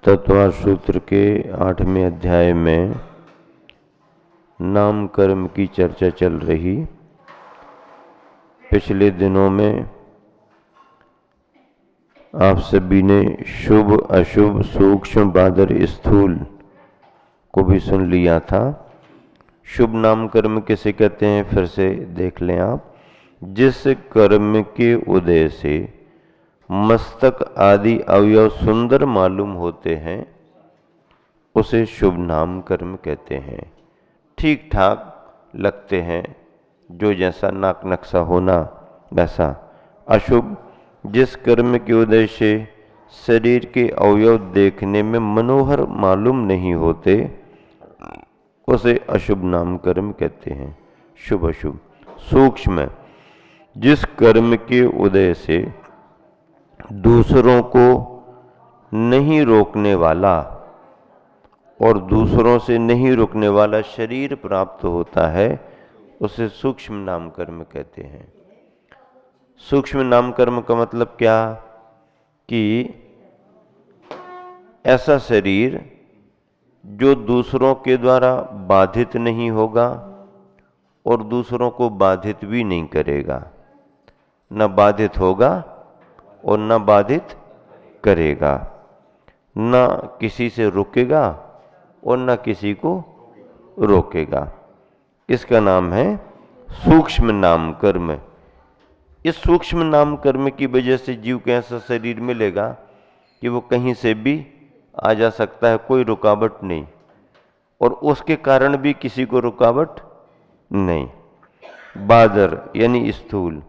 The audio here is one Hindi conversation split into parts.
तत्वार सूत्र के 8वें अध्याय में नाम कर्म की चर्चा चल रही। पिछले दिनों में आप सभी ने शुभ अशुभ सूक्ष्म बादर स्थूल को भी सुन लिया था। शुभ नाम कर्म किसे कहते हैं फिर से देख लें आप। जिस कर्म के उदय से मस्तक आदि अवयव सुंदर मालूम होते हैं उसे शुभ नाम कर्म कहते हैं। ठीक ठाक लगते हैं, जो जैसा नाक नक्शा होना वैसा। अशुभ जिस कर्म के उदय से शरीर के अवयव देखने में मनोहर मालूम नहीं होते उसे अशुभ नाम कर्म कहते हैं। शुभ अशुभ सूक्ष्म जिस कर्म के उदय से दूसरों को नहीं रोकने वाला और दूसरों से नहीं रोकने वाला शरीर प्राप्त होता है उसे सूक्ष्म नाम कर्म कहते हैं। सूक्ष्म नाम कर्म का मतलब क्या कि ऐसा शरीर जो दूसरों के द्वारा बाधित नहीं होगा और दूसरों को बाधित भी नहीं करेगा, न बाधित होगा और न बाधित करेगा, न किसी से रुकेगा और न किसी को रोकेगा। इसका नाम है सूक्ष्म नाम कर्म। इस सूक्ष्म नाम कर्म की वजह से जीव को ऐसा शरीर मिलेगा कि वो कहीं से भी आ जा सकता है, कोई रुकावट नहीं, और उसके कारण भी किसी को रुकावट नहीं। बादर यानी स्थूल।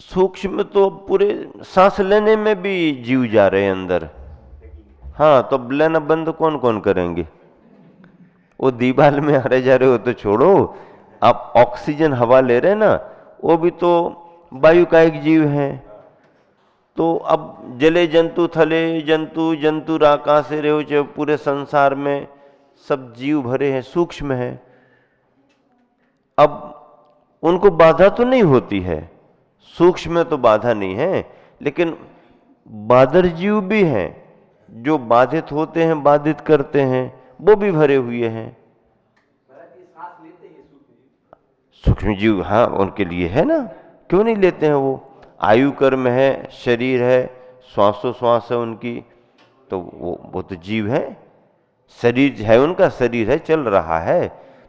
सूक्ष्म तो पूरे सांस लेने में भी जीव जा रहे हैं अंदर। हाँ, तो लेना बंद कौन कौन करेंगे? वो दीवार में आ रहे जा रहे हो तो छोड़ो, आप ऑक्सीजन हवा ले रहे ना, वो भी तो वायु का एक जीव है। तो अब जले जंतु, थले जंतु, जंतु आकाश से रहे हो, पूरे संसार में सब जीव भरे हैं, सूक्ष्म है। अब उनको बाधा तो नहीं होती है, सूक्ष्म में तो बाधा नहीं है, लेकिन बादर जीव भी हैं जो बाधित होते हैं, बाधित करते हैं, वो भी भरे हुए हैं। सूक्ष्म जीव हाँ उनके लिए है ना, क्यों नहीं लेते हैं? वो आयु कर्म है, शरीर है, श्वासोश्वास है उनकी, तो वो तो जीव है। शरीर है उनका, शरीर है, चल रहा है,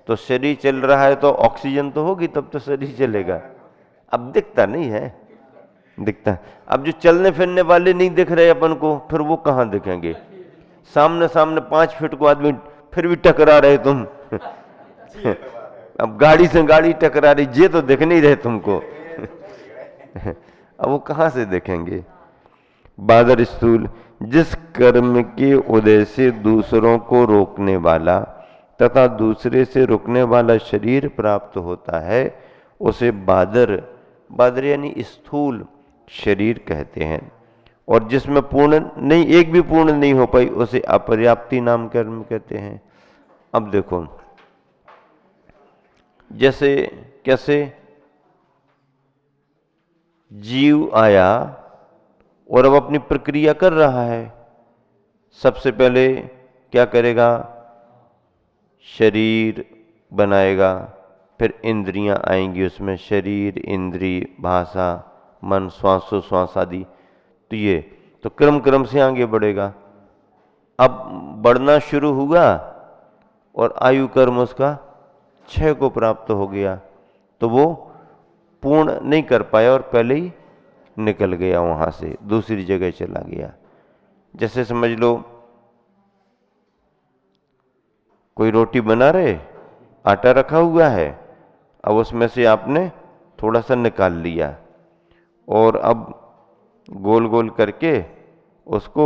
तो शरीर चल रहा है तो ऑक्सीजन तो होगी तब तो शरीर चलेगा। अब दिखता नहीं है, दिखता। अब जो चलने फिरने वाले नहीं दिख रहे अपन को, फिर वो कहाँ दिखेंगे? सामने सामने 5 फीट को आदमी फिर भी टकरा रहे तुम अब गाड़ी से गाड़ी टकरा रही, ये तो दिख नहीं रहे तुमको अब वो कहाँ से देखेंगे? बादर स्थूल जिस कर्म के उदय से दूसरों को रोकने वाला तथा दूसरे से रुकने वाला शरीर प्राप्त होता है उसे बादर, बादर यानी स्थूल शरीर कहते हैं। और जिसमें पूर्ण नहीं, एक भी पूर्ण नहीं हो पाई, उसे अपर्याप्ति नाम कर्म कहते हैं। अब देखो जैसे कैसे जीव आया और अब अपनी प्रक्रिया कर रहा है। सबसे पहले क्या करेगा? शरीर बनाएगा, फिर इंद्रियां आएंगी उसमें, शरीर, इंद्रिय, भाषा, मन, श्वासोश्वास आदि। तो ये तो क्रम क्रम से आगे बढ़ेगा। अब बढ़ना शुरू हुआ और आयु कर्म उसका 6 को प्राप्त हो गया, तो वो पूर्ण नहीं कर पाया और पहले ही निकल गया, वहां से दूसरी जगह चला गया। जैसे समझ लो कोई रोटी बना रहे, आटा रखा हुआ है, अब उसमें से आपने थोड़ा सा निकाल लिया और अब गोल गोल करके उसको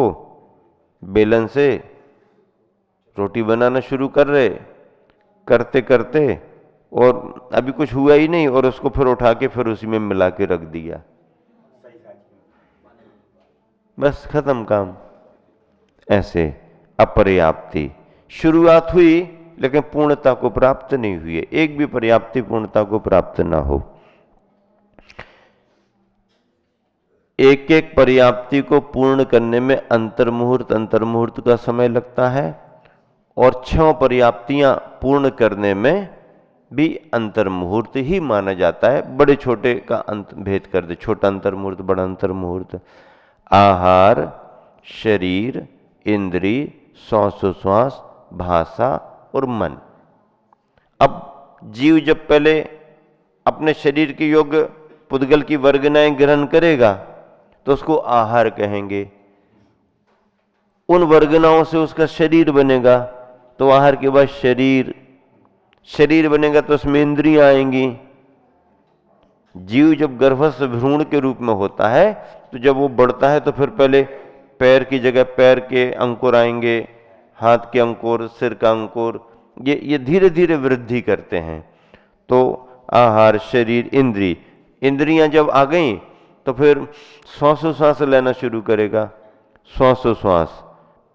बेलन से रोटी बनाना शुरू कर रहे, करते करते और अभी कुछ हुआ ही नहीं, और उसको फिर उठा के फिर उसी में मिला के रख दिया, बस खत्म काम। ऐसे अपर्याप्ति, शुरुआत हुई लेकिन पूर्णता को प्राप्त नहीं हुई है, एक भी पर्याप्ति पूर्णता को प्राप्त ना हो। एक एक पर्याप्ति को पूर्ण करने में अंतर्मुहूर्त का समय लगता है, और 6 पर्याप्तियां पूर्ण करने में भी अंतर्मुहूर्त ही माना जाता है। बड़े छोटे का अंत भेद कर दे, छोटा अंतर्मुहूर्त, बड़ा अंतर्मुहूर्त। आहार, शरीर, इंद्री, श्वासोश्वास, भाषा और मन। अब जीव जब पहले अपने शरीर के योग्य पुद्गल की वर्गनाएं ग्रहण करेगा तो उसको आहार कहेंगे। उन वर्गनाओं से उसका शरीर बनेगा, तो आहार के बाद शरीर बनेगा, तो उसमें इंद्रियां आएंगी। जीव जब गर्भस्थ भ्रूण के रूप में होता है, तो जब वो बढ़ता है तो फिर पहले पैर की जगह पैर के अंकुर आएंगे, हाथ के अंकुर, सिर का अंकुर, ये धीरे धीरे वृद्धि करते हैं। तो आहार, शरीर, इंद्रियां जब आ गई तो फिर श्वासोश्वास लेना शुरू करेगा, श्वासोश्वास।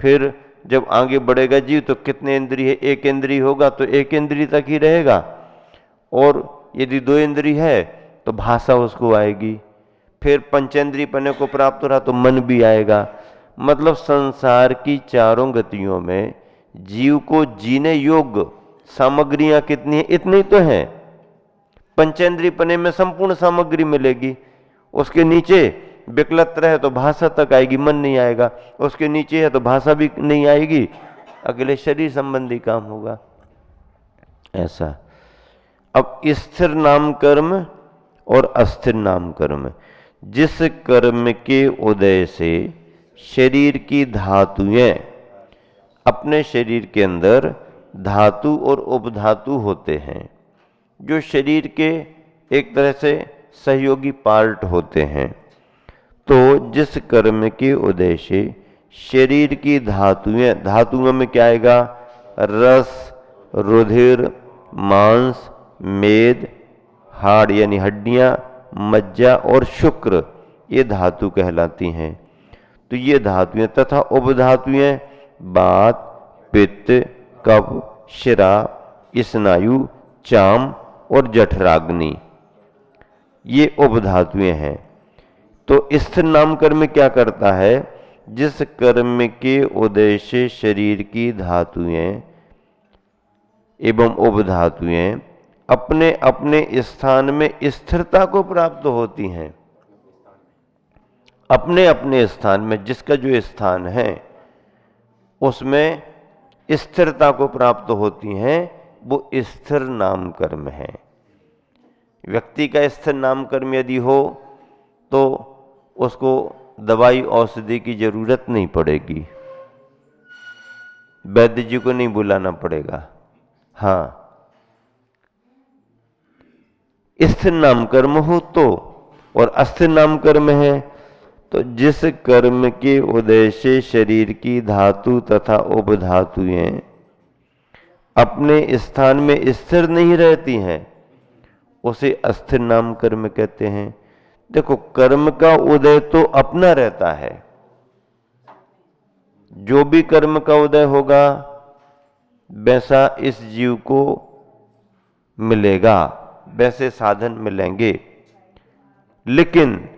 फिर जब आगे बढ़ेगा जीव तो कितने इंद्रिय है, एक इंद्रिय होगा तो एक इंद्रिय तक ही रहेगा, और यदि 2 इंद्रिय है तो भाषा उसको आएगी। फिर पंचेंद्रिय पने को प्राप्त हो रहा तो मन भी आएगा। मतलब संसार की चारों गतियों में जीव को जीने योग्य सामग्रियां कितनी है, इतनी तो है। पंचेंद्रिय पने में संपूर्ण सामग्री मिलेगी, उसके नीचे विकलत रहे तो भाषा तक आएगी, मन नहीं आएगा। उसके नीचे है तो भाषा भी नहीं आएगी, अगले शरीर संबंधी काम होगा। ऐसा। अब स्थिर नाम कर्म और अस्थिर नाम कर्म, जिस कर्म के उदय से शरीर की धातुएं, अपने शरीर के अंदर धातु और उपधातु होते हैं, जो शरीर के एक तरह से सहयोगी पार्ट होते हैं। तो जिस कर्म के उदय से शरीर की धातुओं में क्या आएगा, रस, रुधिर, मांस, मेद, हाड़ यानी हड्डियां, मज्जा और शुक्र, ये धातु कहलाती हैं। तो ये धातुएं तथा उपधातुएं वात, पित्त, कफ, शिरा, स्नायु, चाम और जठराग्नि, ये उपधातुएं हैं। तो स्थिर नाम कर्म क्या करता है, जिस कर्म के उदय से शरीर की धातुएं एवं उपधातुएं अपने अपने स्थान में स्थिरता को प्राप्त होती हैं। अपने अपने स्थान में, जिसका जो स्थान है उसमें स्थिरता को प्राप्त होती हैं, वो स्थिर नाम कर्म है। व्यक्ति का स्थिर नाम कर्म यदि हो तो उसको दवाई औषधि की जरूरत नहीं पड़ेगी, वैद्य जी को नहीं बुलाना पड़ेगा। हाँ, स्थिर नाम कर्म हो तो, और अस्थिर नाम कर्म है तो जिस कर्म के उदय से शरीर की धातु तथा उपधातुएं अपने स्थान में स्थिर नहीं रहती हैं, उसे अस्थिर नाम कर्म कहते हैं। देखो, कर्म का उदय तो अपना रहता है, जो भी कर्म का उदय होगा वैसा इस जीव को मिलेगा, वैसे साधन मिलेंगे, लेकिन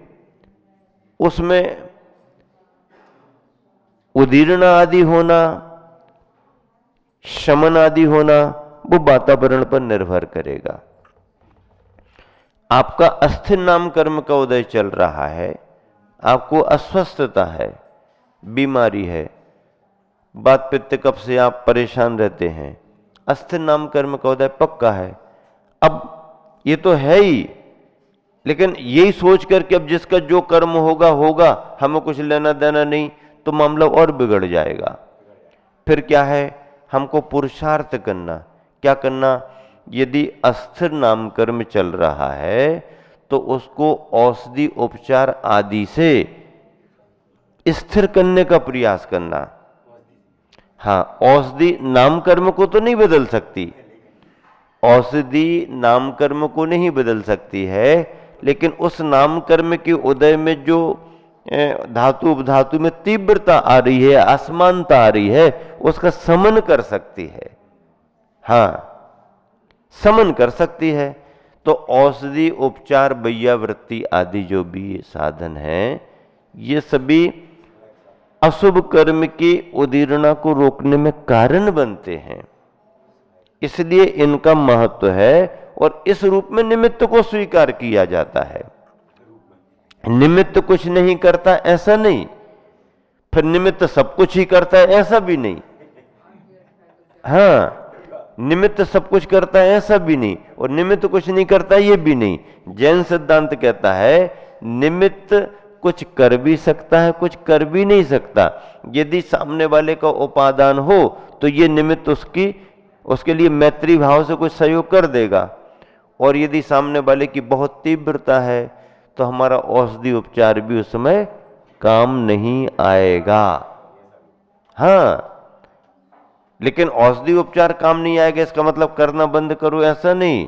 उसमें उदीर्ण आदि होना, शमन आदि होना, वो वातावरण पर निर्भर करेगा। आपका अस्थिर नाम कर्म का उदय चल रहा है, आपको अस्वस्थता है, बीमारी है, वात पित्त कफ से आप परेशान रहते हैं, अस्थिर नाम कर्म का उदय पक्का है। अब ये तो है ही, लेकिन यही सोच करके अब जिसका जो कर्म होगा होगा, हमें कुछ लेना देना नहीं, तो मामला और बिगड़ जाएगा। फिर क्या है, हमको पुरुषार्थ करना। क्या करना, यदि अस्थिर नाम कर्म चल रहा है तो उसको औषधि उपचार आदि से स्थिर करने का प्रयास करना। हाँ, औषधि नाम कर्म को तो नहीं बदल सकती, औषधि नाम कर्म को नहीं बदल सकती है, लेकिन उस नाम कर्म के उदय में जो धातु उपधातु में तीव्रता आ रही है, असमानता आ रही है, उसका समन कर सकती है। हाँ, समन कर सकती है। तो औषधि उपचार, वैयावृत्ति आदि जो भी साधन हैं, ये सभी अशुभ कर्म की उदीरना को रोकने में कारण बनते हैं, इसलिए इनका महत्व है। और इस रूप में निमित्त को स्वीकार किया जाता है। निमित्त कुछ नहीं करता ऐसा नहीं, फिर निमित्त सब कुछ ही करता है ऐसा भी नहीं। हाँ, निमित्त सब कुछ करता है ऐसा भी नहीं, और निमित्त कुछ नहीं करता ये भी नहीं। जैन सिद्धांत कहता है निमित्त कुछ कर भी सकता है, कुछ कर भी नहीं सकता। यदि सामने वाले का उपादान हो तो ये निमित्त उसके लिए मैत्री भाव से कुछ सहयोग कर देगा, और यदि सामने वाले की बहुत तीव्रता है तो हमारा औषधि उपचार भी उस समय काम नहीं आएगा। हाँ, लेकिन औषधि उपचार काम नहीं आएगा इसका मतलब करना बंद करो ऐसा नहीं,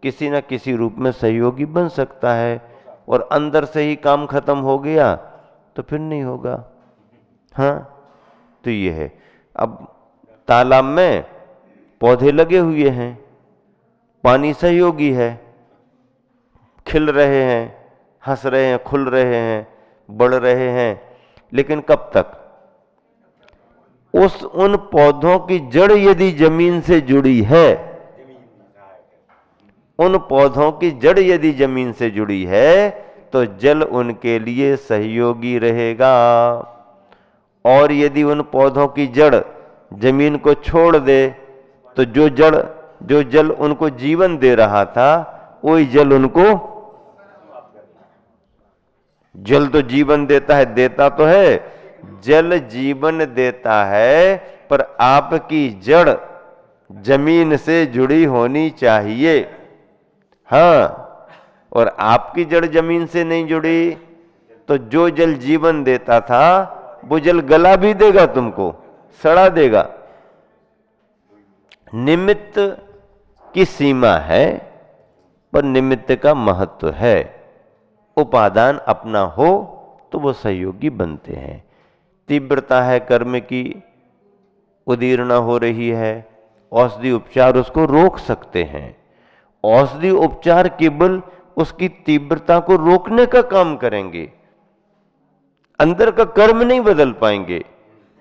किसी ना किसी रूप में सहयोगी बन सकता है, और अंदर से ही काम खत्म हो गया तो फिर नहीं होगा। हाँ, तो ये है। अब तालाब में पौधे लगे हुए हैं, पानी सहयोगी है, खिल रहे हैं, हंस रहे हैं, खुल रहे हैं, बढ़ रहे हैं, लेकिन कब तक? उन पौधों की जड़ यदि जमीन से जुड़ी है, उन पौधों की जड़ यदि जमीन से जुड़ी है तो जल उनके लिए सहयोगी रहेगा। और यदि उन पौधों की जड़ जमीन को छोड़ दे तो जो जल उनको जीवन दे रहा था वही जल उनको, जल तो जीवन देता है, देता तो है, जल जीवन देता है, पर आपकी जड़ जमीन से जुड़ी होनी चाहिए। हाँ, और आपकी जड़ जमीन से नहीं जुड़ी तो जो जल जीवन देता था वो जल गला भी देगा, तुमको सड़ा देगा। निमित्त की सीमा है, पर निमित्त का महत्व है। उपादान अपना हो तो वो सहयोगी बनते हैं। तीव्रता है कर्म की, उदीरना हो रही है, औषधि उपचार उसको रोक सकते हैं। औषधि उपचार केवल उसकी तीव्रता को रोकने का काम करेंगे, अंदर का कर्म नहीं बदल पाएंगे।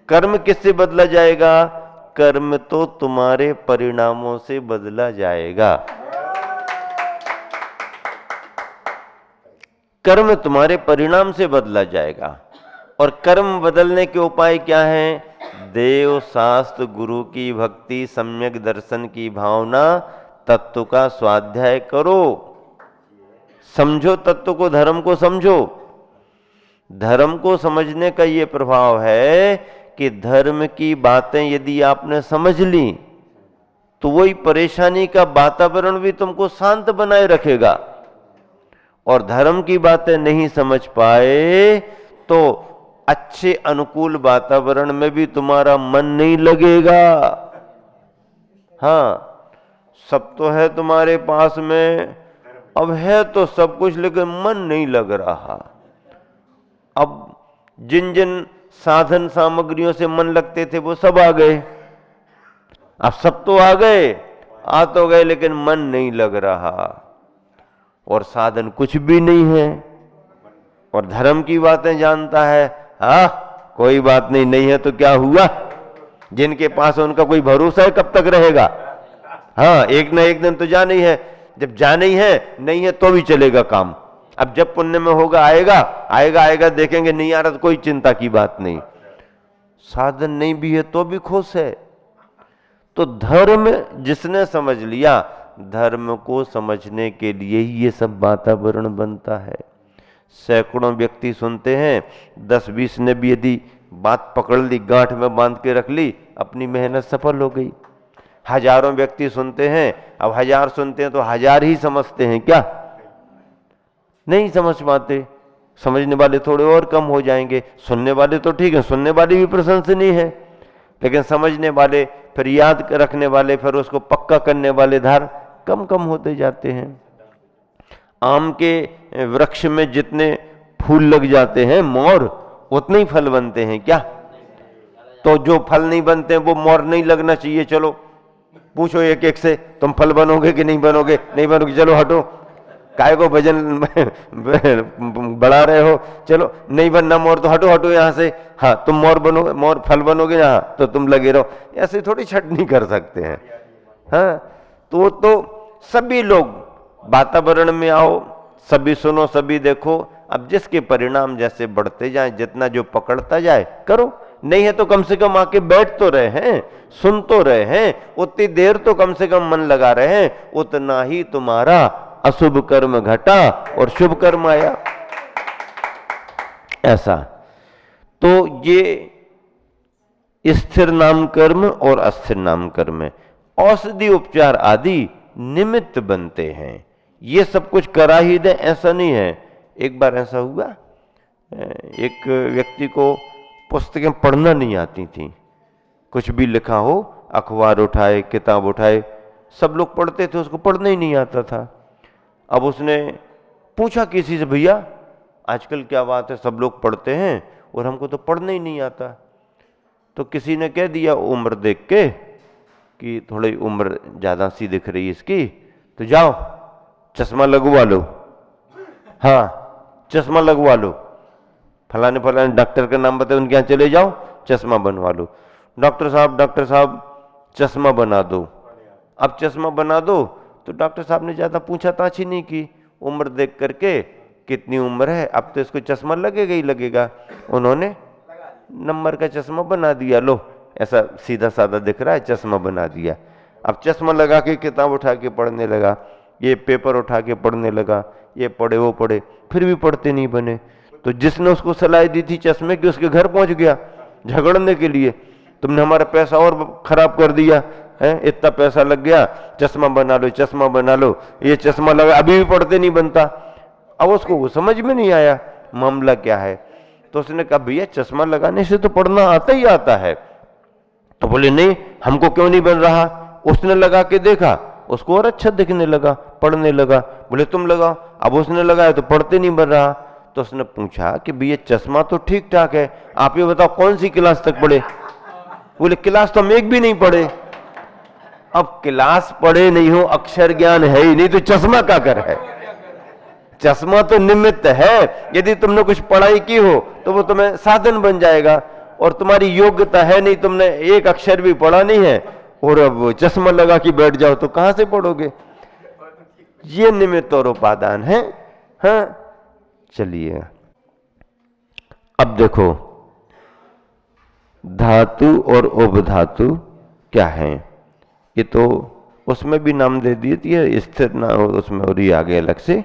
कर्म किससे बदला जाएगा? कर्म तो तुम्हारे परिणामों से बदला जाएगा। कर्म तुम्हारे परिणाम से बदला जाएगा। और कर्म बदलने के उपाय क्या हैं? देव, शास्त्र, गुरु की भक्ति, सम्यक दर्शन की भावना, तत्व का स्वाध्याय करो। समझो तत्व को, धर्म को समझो। धर्म को समझने का ये प्रभाव है कि धर्म की बातें यदि आपने समझ ली तो वही परेशानी का वातावरण भी तुमको शांत बनाए रखेगा। और धर्म की बातें नहीं समझ पाए तो अच्छे अनुकूल वातावरण में भी तुम्हारा मन नहीं लगेगा। हाँ, सब तो है तुम्हारे पास में, अब है तो सब कुछ, लेकिन मन नहीं लग रहा। अब जिन जिन साधन सामग्रियों से मन लगते थे वो सब आ गए, अब सब तो आ गए, आ तो गए, लेकिन मन नहीं लग रहा। और साधन कुछ भी नहीं है, और धर्म की बातें जानता है। हाँ, कोई बात नहीं, नहीं है तो क्या हुआ, जिनके पास उनका कोई भरोसा है कब तक रहेगा। हाँ, एक ना एक दिन तो जाना ही है, जब जाना ही है, नहीं है तो भी चलेगा काम। अब जब पुण्य में होगा आएगा, आएगा आएगा, देखेंगे नहीं आ रहा तो कोई चिंता की बात नहीं। साधन नहीं भी है तो भी खुश है। तो धर्म जिसने समझ लिया, धर्म को समझने के लिए ही ये सब वातावरण बनता है। सैकड़ों व्यक्ति सुनते हैं, 10-20 ने भी यदि बात पकड़ ली, गांठ में बांध के रख ली, अपनी मेहनत सफल हो गई। हजारों व्यक्ति सुनते हैं, अब 1000 सुनते हैं तो 1000 ही समझते हैं क्या? नहीं समझ पाते। समझने वाले थोड़े और कम हो जाएंगे। सुनने वाले तो ठीक है, सुनने वाले भी प्रशंसनीय है, लेकिन समझने वाले, फिर याद रखने वाले, फिर उसको पक्का करने वाले धार कम कम होते जाते हैं। आम के वृक्ष में जितने फूल लग जाते हैं मोर, उतने ही फल बनते हैं क्या? तो जो फल नहीं बनते हैं वो मोर नहीं लगना चाहिए। चलो पूछो एक एक से, तुम फल बनोगे कि नहीं बनोगे? नहीं बनोगे, चलो हटो। काय को भजन बढ़ा रहे हो, चलो नहीं बनना मोर तो हटो हटो यहाँ से, हाँ तुम मोर बनोगे, मोर फल बनोगे यहाँ तो तुम लगे रहो, ऐसे थोड़ी छटनी कर सकते हैं। हाँ तो सभी लोग वातावरण में आओ, सभी सुनो सभी देखो, अब जिसके परिणाम जैसे बढ़ते जाए, जितना जो पकड़ता जाए करो, नहीं है तो कम से कम आके बैठ तो रहे हैं, सुन तो रहे हैं, उतनी देर तो कम से कम मन लगा रहे हैं, उतना ही तुम्हारा अशुभ कर्म घटा और शुभ कर्म आया। ऐसा तो ये स्थिर नाम कर्म और अस्थिर नाम कर्म है। औषधि उपचार आदि निमित्त बनते हैं, ये सब कुछ करा ही दे ऐसा नहीं है। एक बार ऐसा हुआ, एक व्यक्ति को पुस्तकें पढ़ना नहीं आती थी, कुछ भी लिखा हो अखबार उठाए किताब उठाए सब लोग पढ़ते थे, उसको पढ़ना ही नहीं आता था। अब उसने पूछा किसी से, भैया आजकल क्या बात है, सब लोग पढ़ते हैं और हमको तो पढ़ना ही नहीं आता। तो किसी ने कह दिया उम्र देख के कि थोड़ी उम्र ज़्यादा सी दिख रही है इसकी, तो जाओ चश्मा लगवा लो, हाँ चश्मा लगवा लो, फलाने फलाने डॉक्टर का नाम बताए, उनके यहाँ चले जाओ चश्मा बनवा लो। डॉक्टर साहब चश्मा बना दो। अब चश्मा बना दो तो डॉक्टर साहब ने ज़्यादा पूछा-ताछ ही नहीं की, उम्र देख करके कितनी उम्र है, अब तो इसको चश्मा लगेगा ही लगेगा। उन्होंने नंबर का चश्मा बना दिया, लो ऐसा सीधा साधा दिख रहा है, चश्मा बना दिया। अब चश्मा लगा के किताब उठा के पढ़ने लगा, ये पेपर उठा के पढ़ने लगा, ये पढ़े वो पढ़े, फिर भी पढ़ते नहीं बने। तो जिसने उसको सलाह दी थी चश्मे की, उसके घर पहुंच गया झगड़ने के लिए, तुमने हमारा पैसा और खराब कर दिया है, इतना पैसा लग गया, चश्मा बना लो चश्मा बना लो, ये चश्मा लगा अभी भी पढ़ते नहीं बनता। अब उसको वो समझ में नहीं आया मामला क्या है, तो उसने कहा भैया चश्मा लगाने से तो पढ़ना आता ही आता है। तो बोले नहीं हमको क्यों नहीं बन रहा। उसने लगा के देखा, उसको और अच्छा दिखने लगा, पढ़ने लगा। बोले तुम लगाओ, अब उसने लगाया तो पढ़ते नहीं बन रहा। तो उसने पूछा कि भैया चश्मा तो ठीक ठाक है, आप ये बताओ कौन सी क्लास तक पढ़े। बोले क्लास तो हम एक भी नहीं पढ़े। अब क्लास पढ़े नहीं हो, अक्षर ज्ञान है ही नहीं, तो चश्मा क्या कर है। चश्मा तो निमित्त है, यदि तुमने कुछ पढ़ाई की हो तो वो तुम्हें साधन बन जाएगा, और तुम्हारी योग्यता है नहीं, तुमने एक अक्षर भी पढ़ा नहीं है और अब चश्मा लगा के बैठ जाओ तो कहां से पढ़ोगे। ये निमित्त और उपादान है। हाँ चलिए अब देखो धातु और उपधातु क्या है, ये तो उसमें भी नाम दे दिए, स्थिर नाम उसमें और ये आगे अलग से